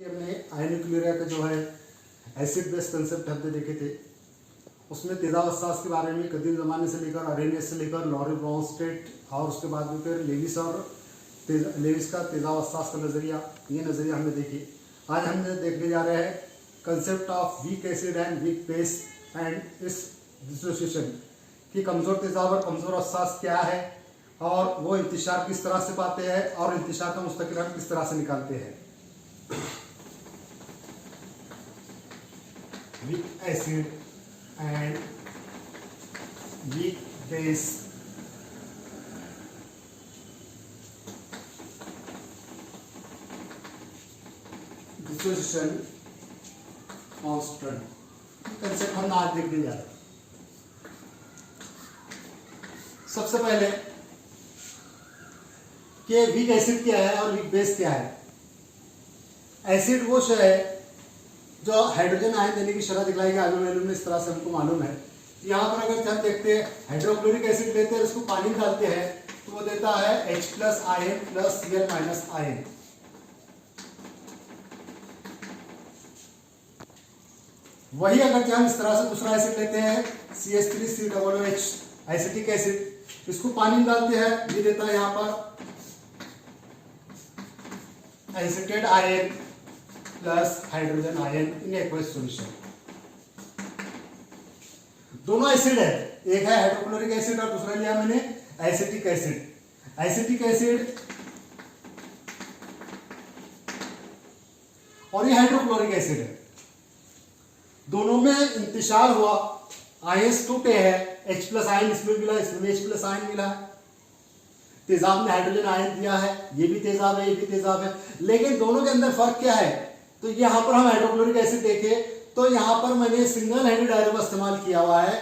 हमने आयनोक्लोरिया का जो है एसिड बेस कंसेप्ट हमने देखे थे, उसमें तेजाब के बारे में कदीम ज़माने से लेकर अरेनियस से लेकर लॉरी ब्राउनस्टेट और उसके बाद में फिर लेविस का तेजाब का नज़रिया, ये नज़रिया हमने देखे। आज हमने देखने जा रहे हैं concept of weak acid and weak base and इस डिसोसिएशन कि कमज़ोर तेजाब और कमज़ोर असास क्या है और वो इंतशार किस तरह से पाते हैं और इंतशार का मुस्तकिल किस तरह से निकालते हैं। weak acid and weak base dissociation constant concept हम आज देखने जा रहे हैं। सबसे पहले कि वीक एसिड क्या है और वीक बेस क्या है। एसिड वो शय है जो हाइड्रोजन आयन देने की शरह दिखलाएगी आगे में, इस तरह से हमको मालूम है। यहाँ पर अगर हम देखते हैं हाइड्रोक्लोरिक एसिड लेते हैं, उसको पानी डालते हैं तो वो देता है H plus ion plus Cl minus ion. वही अगर हम इस तरह से दूसरा एसिड लेते हैं CH3COOH एसिटिक एसिड, इसको पानी डालते हैं, ये देता है यहाँ पर acetate ion plus hydrogen ion in aqueous solution. दोनों एसिड है, एक है हाइड्रोक्लोरिक एसिड और दूसरा लिया मैंने एसिटिक एसिड। एसिटिक एसिड और ये हाइड्रोक्लोरिक एसिड है, दोनों में इंतशार हुआ, आयंस टूटे हैं, H प्लस आयन इसमें मिला, इसमें H प्लस आयन मिला। तेजाब ने हाइड्रोजन आयन दिया है, ये भी तेजाब है, ये भी तेजाब है, लेकिन दोनों के अंदर फर्क क्या है। तो यहाँ पर हम हाइड्रोक्लोरिक एसिड देखें तो यहाँ पर मैंने सिंगल हैंडेड एरो का इस्तेमाल किया हुआ है,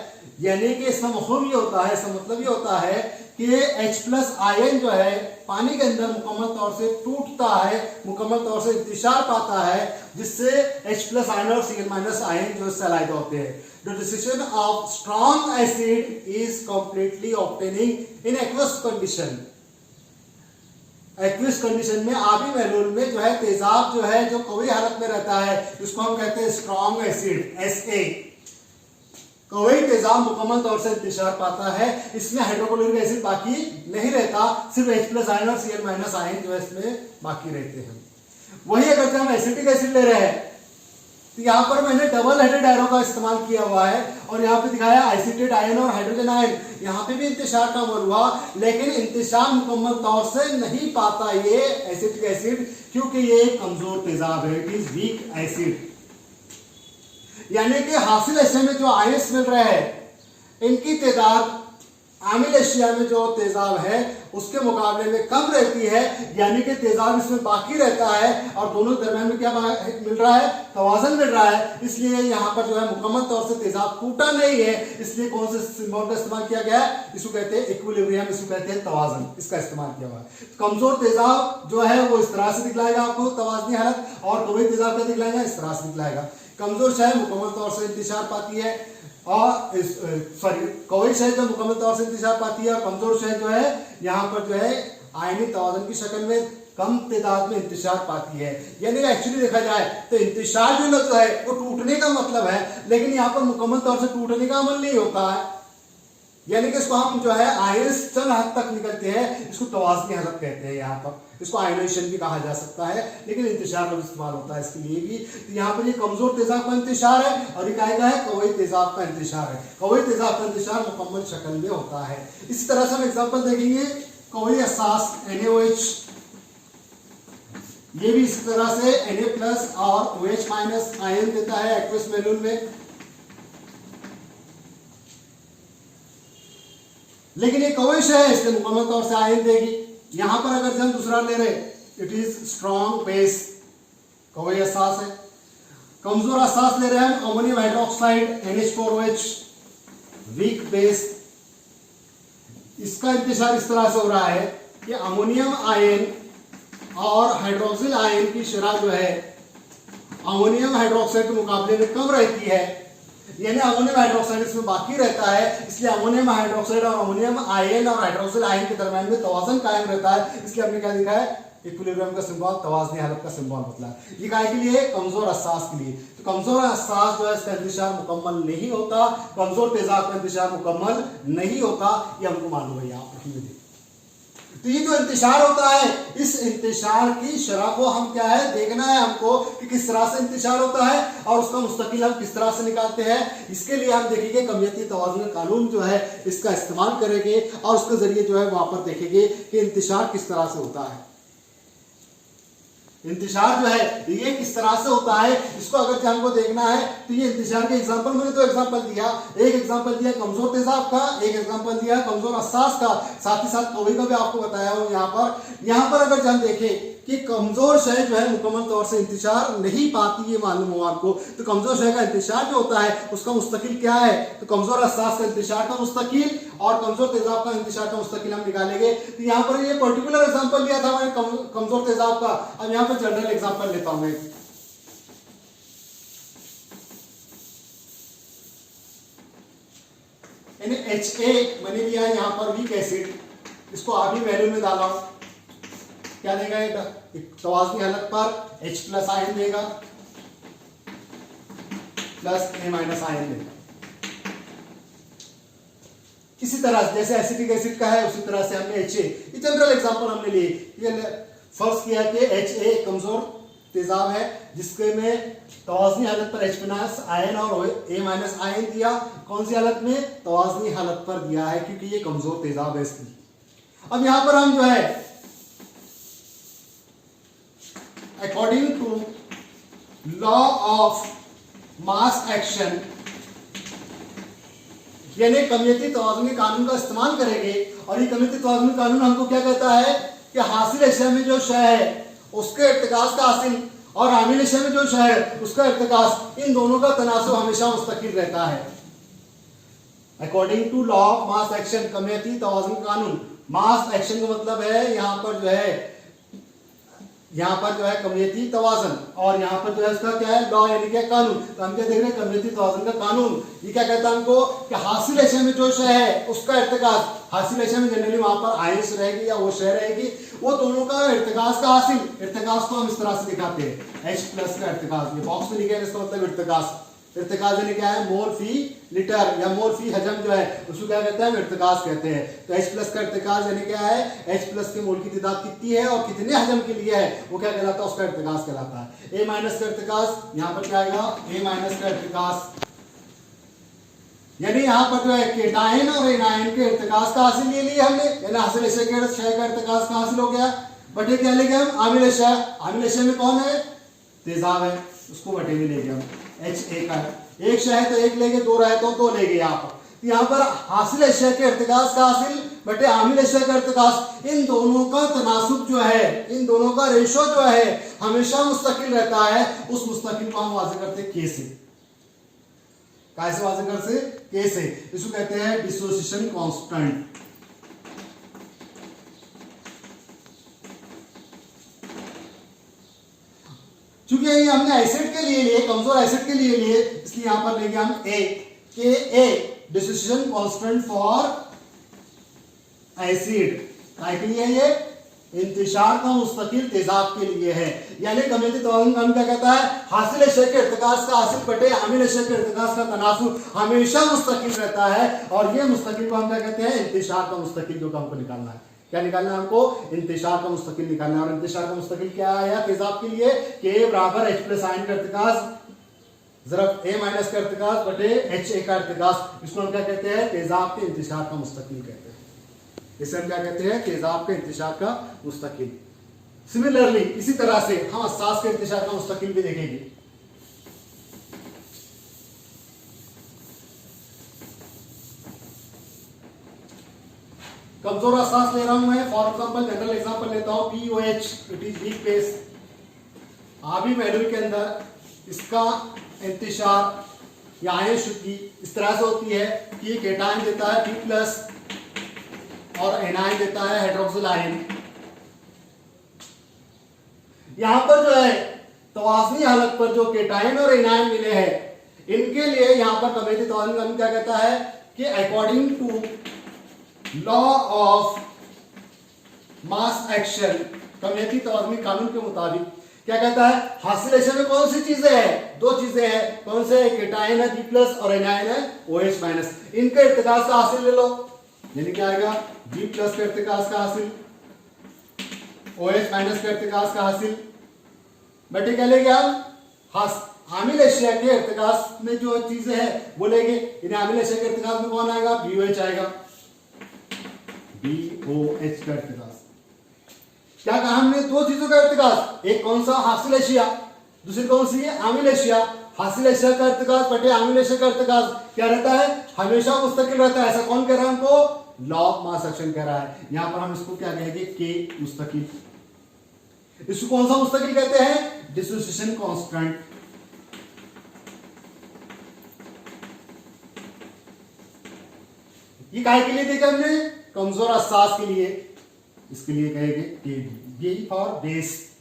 यानी कि इसका मफहूम ये होता है, इसका मतलब ये होता है कि H प्लस आयन जो है पानी के अंदर मुकम्मल तौर से टूटता है, मुकम्मल तौर से इंतशार पाता है, जिससे H प्लस आयन और Cl माइनस आयन जो सलाइड होते हैं। The decision of strong acid is completely obtaining in aqueous condition। Aqueous condition में आबी महलूल में जो है तेजाब जो है जो कवई हालत में रहता है, इसको हम कहते हैं स्ट्रॉन्ग एसिड SA। कवई तेजाब मुकम्मल तौर से इंतशार पाता है, इसमें हाइड्रोक्लोरिक एसिड बाकी नहीं रहता, सिर्फ H प्लस आयन और Cl माइनस आयन जो है इसमें बाकी रहते हैं। वही अगर हम एसिटिक एसिड ले रहे हैं तो यहाँ पर मैंने डबल हेडेड एरो का इस्तेमाल किया हुआ है और यहाँ पे दिखाया एसिटेट आयन और हाइड्रोजन आयन। यहाँ पे भी इंतशार का अमल हुआ, लेकिन इंतशार मुकम्मल तौर से नहीं पाता ये एसिटिक एसिड, क्योंकि ये कमजोर तेजाब है, इट इज वीक एसिड। यानी कि हासिल एशिया में जो आयंस मिल रहे हैं, इनकी तादाद आमिल एशिया में जो तेजाब है उसके मुकाबले में कम रहती है, यानी कि तेजाब इसमें बाकी रहता है और दोनों दरमियान में क्या मिल रहा है, तवाज़न मिल रहा है। इसलिए यहाँ पर जो है मुकम्मल तौर से तेजाब टूटा नहीं है, इसलिए कौन से सिंबल का इस्तेमाल किया गया है, इसको कहते हैं इक्विलिब्रियम, इसको कहते हैं तवाज़न, इसका इस्तेमाल किया हुआ है। कमजोर तेजाब जो है वो इस तरह से दिखलाएगा आपको तवाज़नी हालत, और कवई तेजाब क्या दिखलाएगा, इस तरह से दिखलाएगा। कमजोर शय मुकम्मल तौर से इंतशार पाती है और कवई शय जो मुकम्मल तौर से इंतशार पाती है, और कमजोर शय जो है यहाँ पर जो है आयनी तवाज़न की शक्ल में कम तादाद में इंतशार पाती है। यानी एक्चुअली देखा जाए तो इंतशार जो है वो टूटने का मतलब है, लेकिन यहाँ पर मुकम्मल तौर से टूटने का अमल नहीं होता है, यानी कि इसको हम जो है आयंस चंद हद तक निकलते हैं, इसको तवाज़नी हालत कहते हैं। यहाँ पर इसको आयनाइजेशन भी कहा जा सकता है, लेकिन इंतशार का इस्तेमाल होता है इसके लिए भी। तो यहाँ पर ये कमजोर तेजाब का इंतशार है और ये क्या है, कवई तेजाब का इंतशार है। कवई तेजाब का इंतशार मुकम्मल शक्ल में होता है। इसी तरह से हम एग्जाम्पल देखेंगे, कवई असास NaOH, ये भी इसी तरह से Na प्लस और OH माइनस आयन देता है एक्वस महलूल में, लेकिन ये कवई शय है इसलिए मुकम्मल तौर से आयन देगी। यहां पर अगर हम दूसरा ले रहे, इट इज स्ट्रॉन्ग बेस, कवई असास है। कमजोर असास ले रहे हैं ammonium hydroxide NH4OH, weak base. इसका इंतशार इस तरह से हो रहा है कि अमोनियम आयन और हाइड्रोक्सिल आयन की शरह जो है अमोनियम हाइड्रोक्साइड के मुकाबले में कम रहती है, यानी अमोनियम हाइड्रोक्साइड इसमें बाकी रहता है, इसलिए अमोनियम हाइड्रोक्साइड और अमोनियम आयन और हाइड्रोक्सिल आयन के दरमियान में तवाज़न कायम रहता है। इसलिए हमने क्या लिखा है, इक्विलिब्रियम का सिंबल, तवाज़नी हालत का सिंबल बतला। ये काय के लिए? कमजोर हसास के लिए। तो कमजोर हसास जो है इसका इंतशार मुकम्मल नहीं होता, कमजोर तेजाब का इंतशार मुकम्मल नहीं होता, ये हमको मालूम है। यहाँ पर तो ये जो इंतशार होता है, इस इंतशार की शरह को हम क्या है देखना है हमको कि किस तरह से इंतशार होता है और उसका मुस्तकिल हम किस तरह से निकालते हैं। इसके लिए हम देखेंगे कमियती तवाज़ुन कानून जो है इसका इस्तेमाल करेंगे और उसके जरिए जो है वहां पर देखेंगे कि इंतशार किस तरह से होता है। इंतशार जो है ये किस तरह से होता है, इसको अगर हमको देखना है तो ये इंतशार के एग्जांपल मैंने तो एग्जांपल दिया, एक एग्जांपल दिया कमजोर तेजाब का, एक एग्जांपल दिया कमजोर हसास का, साथ ही साथ कवि का भी आपको बताया हूं। यहाँ पर अगर हम देखें कि कमजोर शय जो है मुकम्मल तौर से इंतशार नहीं पाती, ये मालूम हो आपको, तो कमजोर शय का इंतशार जो होता है उसका मुस्तकिल क्या है, तो कमजोर हसास का इंतशार का मुस्तकिल और कमजोर तेजाब का इंतशार का मुस्तकिल हम निकालेंगे। तो यहाँ पर ये पर्टिकुलर एग्जांपल लिया था मैंने कमजोर तेजाब का। अब यहाँ पर जनरल एग्जांपल लेता हूं मैं। HA मैंने लिया है यहाँ पर वीक एसिड, इसको आधी वैल्यू में डाला हूं, क्या देगा ये? तवाज़नी हालत पर H प्लस आयन देगा प्लस A माइनस आयन देगा। इसी तरह जैसे एसिटिक एसिड का है उसी तरह से हमने HA, ये जनरल एग्जांपल हमने लिए। ये फर्ज किया कि HA कमजोर तेजाब है जिसके में तवाज़नी हालत पर H प्लस आयन और A माइनस आयन दिया। कौन सी हालत में? तवाज़नी हालत पर दिया है क्योंकि ये कमजोर तेजाब है इसकी। अब यहां पर हम जो है according to law of mass action यानी कमियती तवाज़ुनी कानून का इस्तेमाल करेंगे। और ये कमियती तवाज़ुनी कानून हमको क्या कहता है कि हासिल अशया में जो शय है उसके इर्तिकास का हासिल और आमिल अशया में जो शय है उसका इर्तिकास, इन दोनों का तनासुब हमेशा मुस्तकिल रहता है। According to law of mass action, कमियती तवाज़ुनी कानून, मास एक्शन का मतलब है यहाँ पर जो है कमियती तवाज़ुन और यहाँ पर जो है उसका क्या है? लॉ यानी क्या? कानून। तो हम क्या देख रहे हैं? कमियती तवाज़ुन का कानून। ये क्या कहता है हमको कि हासिल अशया में जो शय है उसका इर्तिकास, हासिल अशया में जनरली वहां पर आयंस रहेगी या वो शय रहेगी, वो दोनों का इर्तिकास का हासिल, इर्तिकास को हम इस तरह से दिखाते हैं H प्लस का इर्तिकास, ये बॉक्स में लिखा है इसका मतलब इर्तिकास। इर्तिकास यानी क्या है? मोल फी लीटर या मोल फी हजम जो है उसको क्या कहते हैं? इर्तिकास कहते हैं। तो H प्लस का इर्तिकास यानी क्या है? H प्लस के मोल की तादाद कितनी है और कितने हजम के लिए है वो क्या कहलाता है? उसका इर्तिकास कहलाता है। A माइनस का इर्तिकास यहाँ पर क्या आएगा? A माइनस का इर्तिकास यानी यहाँ पर जो है केटायन और एनायन के इर्तिकास का हासिल ले लिया हमने, यानी हासिल अशय के शय का इर्तिकास का हासिल हो गया। बटे क्या ले गए हम? आमिल अशय। आमिल अशय में कौन है? तेजाब है, उसको बटे में ले गए हम। HA का एक शय है तो एक ले गए, दो रहे तो दो ले गए। यहाँ पर हासिल अशय के इर्तिकास का हासिल बटे आमिल अशय का इर्तिकास, इन दोनों का तनासुब जो है, इन दोनों का रेशो जो है हमेशा मुस्तकिल रहता है। उस मुस्तकिल को हम वाज़े करते हैं K से। कैसे वाज़े करते? K से। इसको कहते हैं डिसोसिएशन कांस्टेंट। चूंकि ये हमने एसिड के लिए लिए, कमजोर एसिड के लिए लिए, इसलिए यहां पर लेंगे हम A, Ka dissociation constant for acid. काय के लिए? ये इंतशार का मुस्तकिल तेजाब के लिए है। यानी कमियती तवाज़ुन कानून क्या कहता है? हासिल अशय के इर्तिकास का हासिल बटे आमिल अशय के इर्तिकास का तनासुब हमेशा मुस्तकिल रहता है। और ये मुस्तकिल को हम क्या कहते हैं? इंतशार का मुस्तकिल, जो हमको निकालना है। क्या निकालना है हमको? इंतशार का मुस्तकिल निकालना है। और इंतशार का मुस्तकिल क्या आया तेजाब के लिए? K बराबर H प्लस आयन का इर्तिकास ज़रब A माइनस का इर्तिकास बटे HA का इर्तिकास। इसको हम क्या कहते हैं? तेजाब के इंतशार का मुस्तकिल कहते हैं। इसे हम क्या कहते हैं? तेजाब के इंतशार का मुस्तकिल। सिमिलरली इसी तरह से हम हसास के इंतशार का मुस्तकिल भी देखेंगे। कमजोर हसास ले रहा हूं मैं, फॉर एग्जांपल जनरल एग्जांपल लेता हूं POH, it is weak base. आवी मॉड्यूल के अंदर इसका इंतशार या आयन शुद्धि इस तरह से होती है कि केटायन देता है P प्लस और एनायन देता है हाइड्रोक्सिल आयन। यहां पर जो है तवाज़नी हालत पर जो केटायन और एनायन मिले हैं, इनके लिए यहां पर कमियती तवाज़ुन कानून क्या कहता है कि according to law of mass action कमियती तवाज़ुनी कानून के मुताबिक क्या कहता है, हासिल एशिया में कौन सी चीजें हैं, दो चीजें हैं, कौन से, केटायन है B+ और एनायन है OH-, इनके इर्तिकाज का हासिल ले लो, यानी क्या आएगा B+ के इर्तिकाज का हासिल, OH- के इर्तिकाज का हासिल, बेटे क्या ले गया, आमिल एशिया के इर्तिकाज में जो चीजें हैं वो लेंगे, इन्हें आमिल एशिया के इर्तिकाज में कौन आएगा, BOH आएगा, BOH का इर्तिकाज। क्या कहा हमने, दो चीजों का इर्तिकाज, एक कौन सा, हासिल एशिया, दूसरी कौन सी है, आमिल एशिया। हासिल एशिया का इर्तिकाज बटे आमिल एशिया का इर्तिकाज क्या रहता है, हमेशा मुस्तकिल रहता है, ऐसा कौन कह रहा है हमको, लॉ ऑफ मास एक्शन कह रहा है। यहां पर हम इसको क्या कहेंगे, के मुस्तकिल। इसको कौन सा मुस्तकिल कहते हैं, डिसोसिएशन कांस्टेंट। ये काहे के लिए देखा हमने, कमजोर असास के लिए, इसके लिए कहेंगे के फॉर बेस।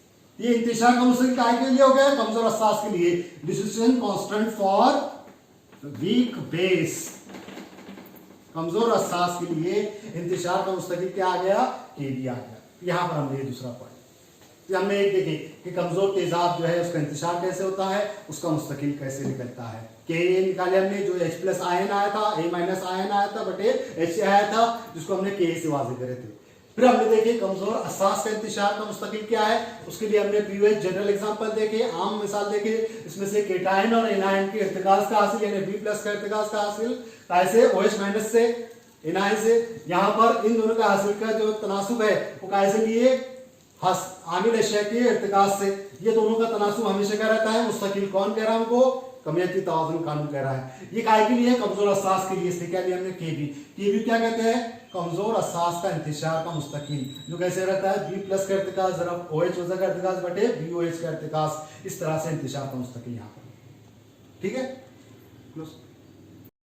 ये इंतशार का मुस्तकिल काहे के लिए हो गया, कमजोर असास के लिए, dissociation constant for weak base, कमजोर असास के लिए इंतशार का मुस्तकिल क्या आ गया, के भी आ गया। यहां पर हमने दूसरा पॉइंट हमने एक देखे कि कमजोर तेजाब जो है उसका इंतशार कैसे होता है, उसका मुस्तकिल कैसे निकलता है। के निकाले हमने, जो H+ आयन आया था, A- आयन आया था बटे H आया था, जिसको हमने के से वाजे करे थे। फिर हमने देखे कमजोर असास का इंतशार का मुस्तकिल क्या है, उसके लिए हमने BOH जनरल एग्जांपल देखे, आम मिसाल देखे, इसमें से केटायन और एनायन के इर्तिकाज का हासिल, यानी B+ का इर्तिकाज का हासिल कैसे, OH- से, एनायन से। यहाँ पर इन दोनों का हासिल का जो तनासुब है वो कैसे लिए, आमिल एशिया के इर्तिकाज से। ये दोनों का तनासुब हमेशा क्या रहता है, मुस्तकिल। कौन कह रहा है हमको, कमियती तवाज़ुन कानून कह रहा है। ये काय के लिए, कमजोर असास के लिए। इसलिए क्या लिया हमने, के क्या कहते हैं, कमजोर असास का इंतशार का मुस्तकिल, जो कैसे रहता है, B+ का इर्तिकाज ज़रफ़ OH वज़ा का इर्तिकाज बटे BOH का इर्तिकाज, इस तरह से इंतशार का मुस्तकिल यहाँ पर। ठीक है।